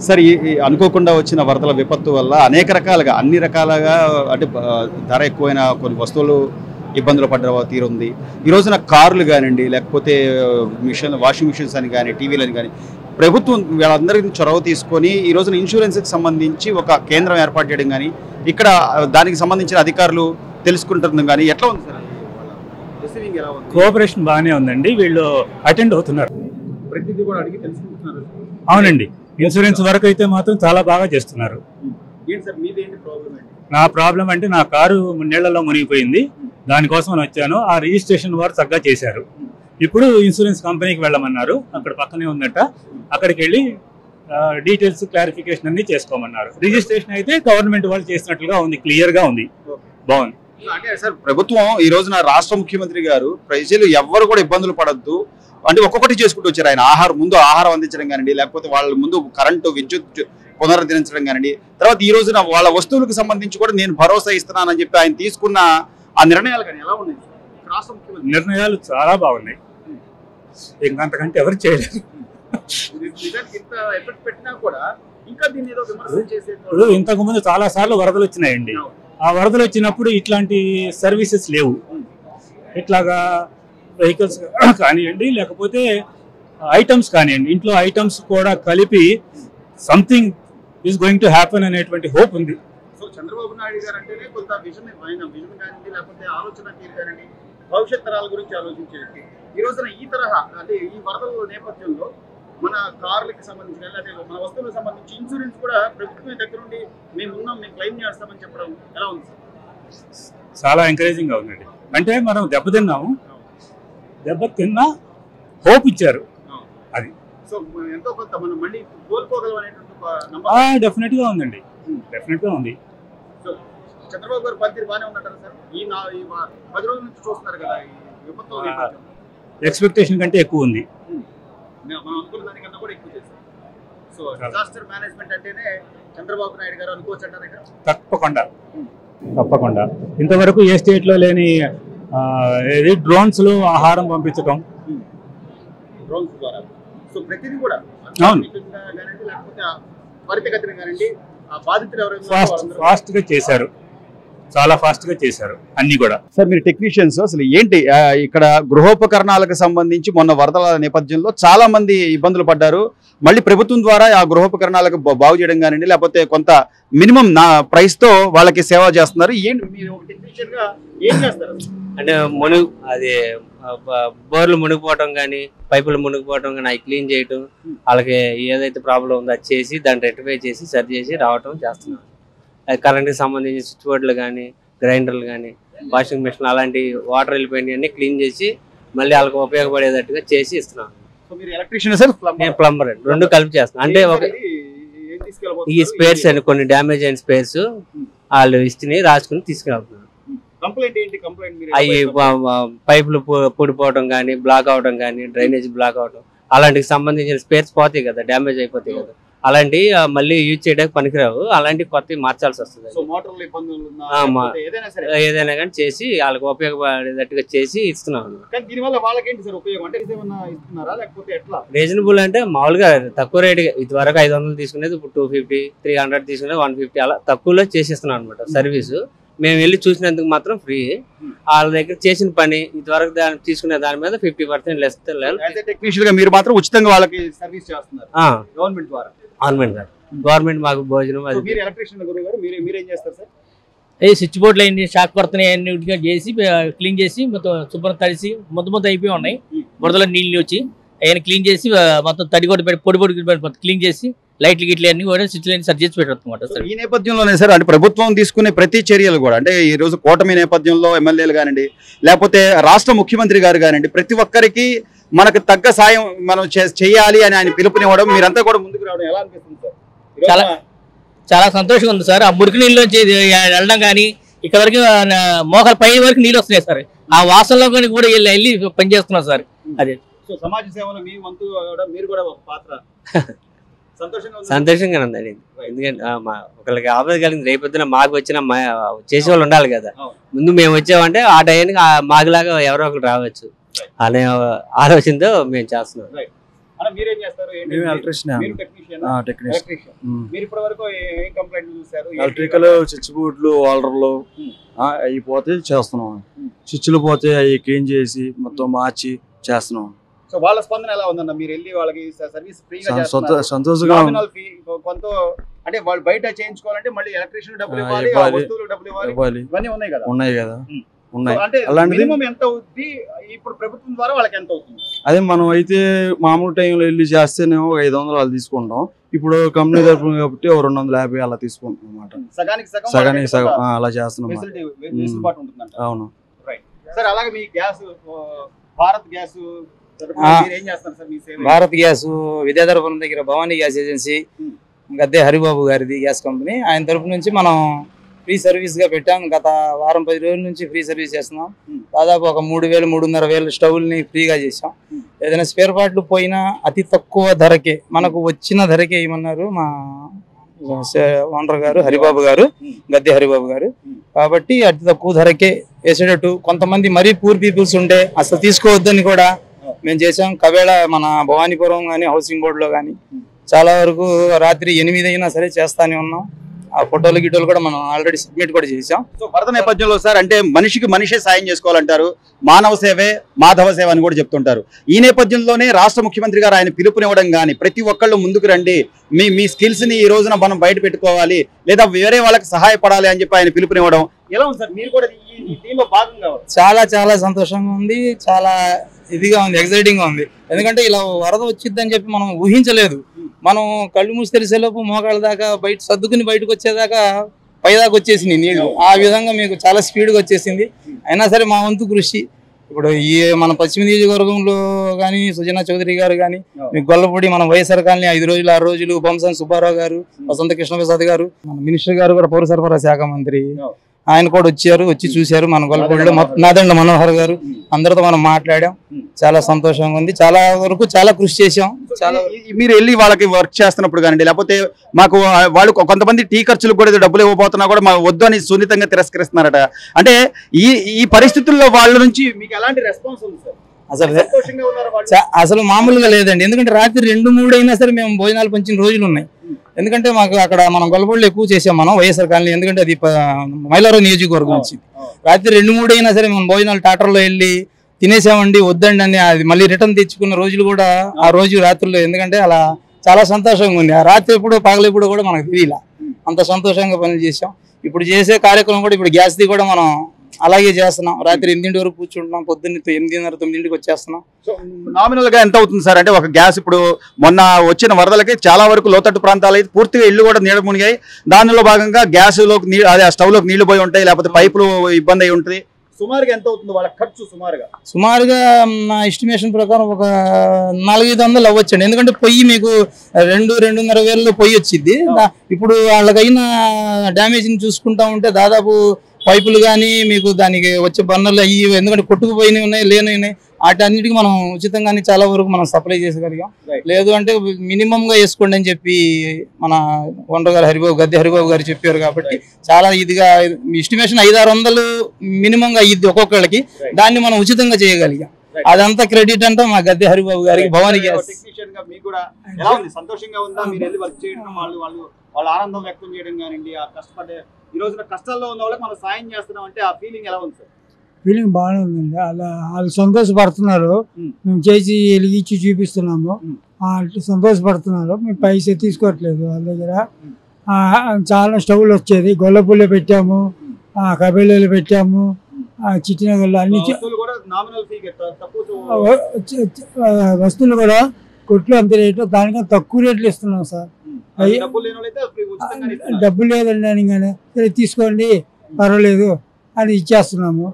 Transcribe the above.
Sir ఈ అనుకోకుండా వచ్చిన వరదల విపత్తు వల్ల అనేక రకాలుగా అన్ని రకాలుగా అంటే ధర ఎక్కువైన కొన్ని వస్తువులు ఇబ్బందులు పడ్డ తీరుంది. ఈ రోజున కార్లు కానివ్వండి, లేకపోతే వాషింగ్ మిషన్స్ అని కానీ, టీవీలని కానీ ప్రభుత్వం వీళ్ళందరికీ చొరవ తీసుకొని ఈ రోజున ఇన్సూరెన్స్కి సంబంధించి ఒక కేంద్రం ఏర్పాటు చేయడం కానీ, ఇక్కడ దానికి సంబంధించిన అధికారులు తెలుసుకుంటుంది కానీ ఎట్లా ఉంది సార్? కోఆపరేషన్ బాగానే ఉందండి. వీళ్ళు అటెండ్ అవుతున్నారు, ప్రతిదీ కూడా అడిగి తెలుసుకుంటున్నారు. అవునండి, ఇన్సూరెన్స్ వరకు అయితే మాత్రం చాలా బాగా చేస్తున్నారు. నా ప్రాబ్లం అంటే నా కారు నీళ్లలో మునిగిపోయింది, దానికోసం వచ్చాను. ఆ రిజిస్ట్రేషన్ వారు చక్కగా చేశారు. ఇప్పుడు ఇన్సూరెన్స్ కంపెనీకి వెళ్ళమన్నారు, అక్కడ పక్కనే ఉందట. అక్కడికి వెళ్ళి డీటెయిల్స్ క్లారిఫికేషన్ అన్ని చేసుకోమన్నారు. రిజిస్ట్రేషన్ అయితే గవర్నమెంట్ వాళ్ళు చేసినట్లుగా ఉంది, క్లియర్గా ఉంది, బాగుంది. అంటే సార్ ప్రభుత్వం ఈ రోజున రాష్ట్ర ముఖ్యమంత్రి గారు ప్రజలు ఎవ్వరు కూడా ఇబ్బందులు పడద్దు అంటే ఒక్కొక్కటి చేసుకుంటూ వచ్చారు. ఆయన ఆహారం అందించడం కానివ్వండి, లేకపోతే వాళ్ళ ముందు కరెంటు విద్యుత్ పునరుద్ధరించడం కానివ్వండి, తర్వాత ఈ రోజున వాళ్ళ వస్తువులకు సంబంధించి కూడా నేను భరోసా ఇస్తున్నానని చెప్పి ఆయన తీసుకున్న ఆ నిర్ణయాలు కానీ ఎలా ఉన్నాయి? రాష్ట్ర ముఖ్యమంత్రి నిర్ణయాలు చాలా బాగున్నాయి, ఇంకంతకంటే ఎవరు చేయలేదు. ఇప్పుడు ఇంతకు ముందు చాలా సార్లు వరదలు వచ్చినాయండి. ఆ వరదలు వచ్చినప్పుడు ఇట్లాంటి సర్వీసెస్ లేవు. ఇట్లాగా వెహికల్స్ కానివ్వండి, లేకపోతే ఐటమ్స్ కానివ్వండి, ఇంట్లో ఐటమ్స్ కూడా కలిపి something is going to happen అనేటువంటి హోప్ ఉంది. సో చంద్రబాబు నాయుడు గారు అంటేనే కొంత విజన్ కానివ్వండి, లేకపోతే ఆలోచన తీరుగానండి, భవిష్యత్ తరాల గురించి ఆలోచించేది. ఈ రోజున ఈ తరహా అంటే ఈ వరదల నేపథ్యంలో మన కార్లకి సంబంధించిన లేకపోతే మన వస్తువులకు సంబంధించి ఇన్సూరెన్స్ కూడా ప్రభుత్వం దగ్గర నుండి మేము క్లెయిమ్ చేస్తామని చెప్పడం ఎలా ఉంది సార్? చాలా ఎంకరేజింగ్ గా ఉందండి. అంటే మనం దెబ్బతిన్నాము, దెబ్బతిన్నా హోప్ ఇచ్చారు. అది సో ఎంతో కొంత మనం మళ్ళీ కోలుకోగలం అనేటువంటి డెఫినెట్ గా ఉందండి, డెఫినెట్ గా ఉంది. సో చంద్రబాబు గారు పనితీరు బాగానే ఉందంటారు సార్? ఈ 10 రోజుల నుంచి చూస్తున్నారు కదా ఈ విపత్తు, ఎక్స్పెక్టేషన్ కంటే ఎక్కువ ఉంది. మనం అనుకున్న దానికన్నా కూడా ఎక్కువ చేశారు. సో డిజాస్టర్ మేనేజ్మెంట్ అంటేనే చంద్రబాబు నాయుడు గారు అనుకోవచ్చు అంటారు. తప్పకుండా ఇంతవరకు ఏ స్టేట్ లో లేని డ్రోన్స్ లో ఆహారం పంపించడం, డ్రోన్స్ ద్వారా. సో ప్రతిదీ కూడా లేకపోతే త్వరితగతిన కానివ్వండి, ఆ బాధితులు ఎవరైనా ఫాస్ట్ గా చేశారు, చాలా ఫాస్ట్ గా చేశారు అన్ని కూడా. సార్ మీరు టెక్నీషియన్స్, అసలు ఏంటి ఇక్కడ గృహోపకరణాలకు సంబంధించి మొన్న వరదల నేపథ్యంలో చాలా మంది ఇబ్బందులు పడ్డారు. మళ్ళీ ప్రభుత్వం ద్వారా ఆ గృహోపకరణాలకు బాగు చేయడం కానివ్వండి, లేకపోతే కొంత మినిమం ప్రైస్ తో వాళ్ళకి సేవ చేస్తున్నారు. ఏంటి మీరు ఒక టెక్నీషియన్ గా ఏం చేస్తారు? అంటే అది బోర్లు మునిగిపోవటం కానీ, పైపులు మునిగిపోవటం కానీ, అవి క్లీన్ చేయటం, వాళ్ళకి ఏదైతే ప్రాబ్లం ఉందో అది చేసి దాన్ని రెక్టిఫై చేసి సరి చేసి రావటం చేస్తున్నాం. కరెంట్కి సంబంధించిన స్విచ్ బోర్డులు కానీ, గ్రైండర్లు కానీ, వాషింగ్ మిషన్ అలాంటి వాటర్ వెళ్ళిపోయినవన్నీ క్లీన్ చేసి మళ్ళీ వాళ్ళకి ఉపయోగపడేటట్టుగా చేసి ఇస్తున్నాం. నేను ప్లంబర్ అండి, రెండు కలిపి చేస్తున్నాం. అంటే ఈ స్పేర్స్ అని కొన్ని డ్యామేజ్ అయిన స్పేర్స్ వాళ్ళు ఇచ్చి రాసుకుని తీసుకెళ్తున్నాం. అవి పైపులు పొడిపోవడం కానీ, బ్లాక్ అవడం కానీ, డ్రైనేజ్ బ్లాక్ అవడం అలాంటికి సంబంధించిన స్పేర్స్ పోతాయి కదా, డ్యామేజ్ అయిపోతాయి కదా, అలాంటి మళ్ళీ యూజ్ చేయడానికి పనికిరావు. అలాంటి కొత్త మార్చాల్సి వస్తుంది. ఏదైనా కానీ చేసి వాళ్ళకి ఉపయోగపడేటట్టుగా చేసి ఇస్తున్నాం. రీజనబుల్ అంటే మామూలుగా తక్కువ రేట్, ఇది వరకు 500 తీసుకునేది ఇప్పుడు 250, 300 తీసుకునేది 150 అలా తక్కువలో చేసిస్తున్నాం అనమాట సర్వీసు. మేము వెళ్ళి చూసినందుకు మాత్రం ఫ్రీ. వాళ్ళ దగ్గర చేసిన పని ఇదివరకు తీసుకునే దాని మీద 50% లెస్. టెక్నీషియన్ గా మీరు మాత్రం ఉచితంగా వాళ్ళకి సర్వీస్ చేస్తున్నారు గవర్నమెంట్ ద్వారా. గవర్నమెంట్ మాకు భోజనం. స్విచ్ బోర్డులు అయింది, షాక్ కొడుతున్నాయి, అన్నిటిగా చేసి క్లీన్ చేసి మొత్తం శుభ్రం తడిసి మొత్తం అయిపోయి ఉన్నాయి. బురదలో నీళ్ళు వచ్చి అవన్నీ క్లీన్ చేసి మొత్తం తడి కూడా పెట్టి పొడి క్లీన్ చేసి లైట్లు గిట్లు అన్ని కూడా స్విచ్ లైన్ సరి చేసి పెట్టారు. ఈ నేపథ్యంలోనే సార్ అంటే ప్రభుత్వం తీసుకునే ప్రతి చర్యలు కూడా అంటే ఈ రోజు కూటమి నేపథ్యంలో ఎమ్మెల్యేలు కానివ్వండి, లేకపోతే రాష్ట్ర ముఖ్యమంత్రి గారు కానివ్వండి, ప్రతి ఒక్కరికి మనకు తగ్గ సాయం మనం చేయాలి అని ఆయన పిలుపునివ్వడం, మీరంతా కూడా ముందుకు రావడం ఎలా అనిపిస్తుంది సార్? చాలా సంతోషంగా ఉంది సార్. ఆ మురికి నీళ్ళు వెళ్ళడం కానీ ఇక్కడ వరకు మోకాల పై వరకు నీళ్ళు వస్తున్నాయి సార్. ఆ వాసనలో కూడా వెళ్ళి పనిచేస్తున్నాం సార్. అదే సమాజ సేవలో మీ వంతు మీరు కూడా ఒక పాత్ర. సంతోషంగా ఉందండి. ఎందుకంటే ఒకరికి ఆపద కలిగింది, రేపొద్దున మాకు వచ్చిన చేసే వాళ్ళు ఉండాలి కదా. ముందు మేము వచ్చామంటే ఆ టైంకి మాకులాగా ఎవరో ఒకరు రావచ్చు అనే ఆలోచనతో మేము చేస్తున్నాం. అన్న మీరేం చేస్తారు? మేము ఎలక్ట్రీషియన్. మీరు టెక్నీషియన్. టెక్నీషియన్. మీరు ఇప్పటి వరకు ఏం కంప్లైంట్ చూసారు? ఎలక్ట్రికల్ స్విచ్ బోర్డులు వాల్డర్లు అయిపోతే చేస్తున్నాం. స్విచ్లు పోతే అవి క్లీన్ చేసి మొత్తం మార్చి చేస్తున్నాం. సో వాళ్ళ స్పందన ఎలా ఉందన్న? మీరు వెళ్ళి వాళ్ళకి సర్వీస్ ఫ్రీగా చేస్తున్నారు, సంతోషంగా నామినల్ ఫీ కొంత, అంటే వాళ్ళు బయట చేయించుకోవాలంటే మళ్ళీ ఎలక్ట్రీషియన్ డబ్బులు ఇవ్వాలి, ఆ వస్తువులకు డబ్బులు ఇవ్వాలి, ఇవన్నీ ఉన్నాయి కదా? ఉన్నాయి కదా, ఉన్నాయి. అంటే అలాంటిది మినిమం ఎంత అవుతుంది ఇప్పుడు ప్రభుత్వం ద్వారా వాళ్ళకి ఎంత అవుతుంది? అదే మనం అయితే మామూలు టైంలో వెళ్ళి చేస్తేనేమో 500 వాళ్ళు తీసుకుంటాం. ఇప్పుడు కంపెనీ తరఫున కాబట్టి 250 అలా తీసుకుంటాం అన్నమాట. సగానికి సగం అలా చేస్తున్నాం. అవును. సార్ అలాగే మీ గ్యాస్ భారత్ గ్యాస్ ఏం చేస్తారు సార్? మీ సేవ భారత్ గ్యాస్ విద్యాధరపురం దగ్గర భవానీ గ్యాస్ ఏజెన్సీ గద్దె హరిబాబు గారిది గ్యాస్ కంపెనీ. ఆయన తరపు నుంచి మనం ఫ్రీ సర్వీస్ గా పెట్టాం. గత వారం 10 రోజుల నుంచి ఫ్రీ సర్వీస్ చేస్తున్నాం. దాదాపు ఒక 3,000-3,500 స్టవ్ని ఫ్రీగా చేసాం. ఏదైనా స్పేర్ పార్ట్లు పోయినా అతి తక్కువ ధరకే, మనకు వచ్చిన ధరకే ఇవ్వమన్నారు మా ఓనర్ గారు హరిబాబు గారు, గద్దె హరిబాబు గారు. కాబట్టి అతి తక్కువ ధరకే వేసేటట్టు, కొంతమంది మరీ పూర్ పీపుల్స్ ఉంటే అసలు తీసుకోవద్దని కూడా మేము చేసాం. కవేళ మన భవానీపురం కానీ హౌసింగ్ బోర్డులో కానీ చాలా వరకు రాత్రి 8 అయినా సరే చేస్తానే ఉన్నాం. ఆ ఫోటోలు గిటోలు కూడా మనం ఆల్రెడీ సబ్మిట్ కూడా చేసాం. సో వరద నేపథ్యంలో సార్, అంటే మనిషికి మనిషే సాయం చేసుకోవాలంటారు, మానవ సేవే మాధవ సేవ అని కూడా చెప్తుంటారు. ఈ నేపథ్యంలోనే రాష్ట్ర ముఖ్యమంత్రి గారు ఆయన పిలుపునివ్వడం కానీ, ప్రతి ఒక్కళ్ళు ముందుకు రండి, మీ స్కిల్స్ ని ఈ రోజున మనం బయట పెట్టుకోవాలి, లేదా వేరే వాళ్ళకి సహాయపడాలి అని చెప్పి ఆయన పిలుపునివ్వడం ఎలా ఉంది సార్? మీరు కూడా ఈ దీనిలో భాగంగా చాలా చాలా సంతోషంగా ఉంది, చాలా ఇదిగా ఉంది, ఎక్సైటింగ్ గా ఉంది. ఎందుకంటే ఇలా వరద వచ్చిద్దని చెప్పి మనం ఊహించలేదు. మనం కళ్ళు మూసి తెరిసేలోపు మోకాళ్ళ దాకా బయట సర్దుకుని బయటకు వచ్చేదాకా పైదాకా వచ్చేసింది నీళ్లు. ఆ విధంగా మీకు చాలా స్పీడ్గా వచ్చేసింది. అయినా సరే మా వంతు కృషి ఇప్పుడు ఈ మన పశ్చిమ నియోజకవర్గంలో కానీ సుజనా చౌదరి గారు కానీ, మీకు గొల్లపూడి మన వైఎస్ఆర్ కాలనీ 5 రోజులు 6 రోజులు బొంసాని సుబ్బారావు గారు, వసంత కృష్ణప్రసాద్ గారు, మన మినిస్టర్ గారు కూడా పౌర సరఫరా శాఖ మంత్రి, ఆయన కూడా వచ్చి చూశారు. మన గొల్లపూడిలో నాదండ మనోహర్ గారు, అందరితో మనం మాట్లాడాం. చాలా సంతోషంగా ఉంది. చాలా వరకు చాలా కృషి చేసాం. చాలా మీరు వెళ్ళి వాళ్ళకి వర్క్ చేస్తున్నప్పుడు కానీ, లేకపోతే మాకు వాళ్ళు కొంతమంది టీ ఖర్చులకు కూడా డబ్బులు ఇవ్వబోతున్నా కూడా మా వద్దు అని సున్నితంగా తిరస్కరిస్తున్నారట. అంటే ఈ పరిస్థితుల్లో వాళ్ళ నుంచి మీకు ఎలాంటి రెస్పాన్స్ ఉంది సార్? అసలు మామూలుగా లేదండి. ఎందుకంటే రాత్రి 2-3 అయినా సరే మేము భోజనాలు పంచిన రోజులు ఉన్నాయి. ఎందుకంటే మాకు అక్కడ మనం గొల్లపూడిలో ఎక్కువ చేసాం మనం వైఎస్ఆర్ కాలనీ, ఎందుకంటే అది మైలారం నియోజకవర్గం వచ్చింది. రాత్రి 2-3 అయినా సరే మనం భోజనాలు టాటర్లో వెళ్ళి తినేసామండి, వద్దండి అని అది మళ్ళీ రిటర్న్ తెచ్చుకున్న రోజులు కూడా ఆ రోజు రాత్రుల్లో. ఎందుకంటే అలా చాలా సంతోషంగా ఉంది. ఆ రాత్రి ఎప్పుడు పగలెప్పుడు కూడా మనకు తెలియలా, అంత సంతోషంగా పనులు చేసాం. ఇప్పుడు చేసే కార్యక్రమం కూడా ఇప్పుడు గ్యాస్ది కూడా మనం అలాగే చేస్తున్నాం. రాత్రి 8 వరకు కూర్చుంటున్నాం, పొద్దున్న 8:30-9 వచ్చేస్తున్నాం. సో నామినల్ గా ఎంత అవుతుంది సార్? అంటే ఒక గ్యాస్ ఇప్పుడు మొన్న వచ్చిన వరదలకి చాలా వరకు లోతట్టు ప్రాంతాలు అయితే పూర్తిగా ఇల్లు కూడా నీడ మునిగాయి. దానిలో భాగంగా గ్యాస్ లోకి ఆ స్టవ్ లోకి నీళ్లు పోయి ఉంటాయి, లేకపోతే పైపులు ఇబ్బంది అయి ఉంటుంది. సుమారుగా ఎంత అవుతుంది వాళ్ళ ఖర్చు? సుమారుగా నా ఎస్టిమేషన్ ప్రకారం ఒక 400-500 అవ్వచ్చండి. ఎందుకంటే పొయ్యి మీకు 2-2.5 వేలలో పొయ్యి వచ్చింది. ఇప్పుడు వాళ్ళకైనా డ్యామేజ్ని చూసుకుంటా ఉంటే దాదాపు పైపులు కానీ మీకు దానికి వచ్చే బర్నర్లు అయ్యి, ఎందుకంటే కొట్టుకుపోయినవి ఉన్నాయి, లేనివి వాటన్నిటికీ మనం ఉచితంగానే చాలా వరకు మనం సప్లై చేసగలిగాం. లేదు అంటే మినిమంగా వేసుకోండి అని చెప్పి మన ఓనర్ గారు గద్దె హరిబాబు గారు చెప్పారు. కాబట్టి చాలా ఇదిగా ఎస్టిమేషన్ 500-600 మినిమంగా అయ్యిద్ది ఒక్కొక్కళ్ళకి. దాన్ని మనం ఉచితంగా చేయగలిగాం. అదంతా క్రెడిట్ అంటే మా గద్దె హరిబాబు గారికి, భవానీ గ్యాస్. సంతోషంగా ఉందా మీరు వెళ్ళి వర్క్ చేయడం, వాళ్ళ ఆనందం వ్యక్తం చేయడం కానివ్వండి, ఆ కష్టపడే ఈ రోజున కష్టాల్లో ఉన్న వాళ్ళకి మనం సాయం చేస్తున్నాం అంటే ఆ ఫీలింగ్ ఎలా ఉంది సార్? ఫీలింగ్ బాగానే ఉందండి. వాళ్ళు సంతోషపడుతున్నారు, మేము చేసి వెలిగించి చూపిస్తున్నాము, వాళ్ళు సంతోషపడుతున్నారు. మేము పైసా తీసుకోవట్లేదు వాళ్ళ దగ్గర. చాలా స్టవ్లు వచ్చేది, గొల్లపూల్లో పెట్టాము, కబేళలో పెట్టాము, చిట్టినగర్లో అన్ని వస్తువులు కూడా కొట్లు అంత రేటు, దానికన్నా తక్కువ రేట్లు ఇస్తున్నాం సార్. డబ్బులు లేదండి అని కానీ సరే తీసుకోండి పర్వాలేదు అని ఇచ్చేస్తున్నాము.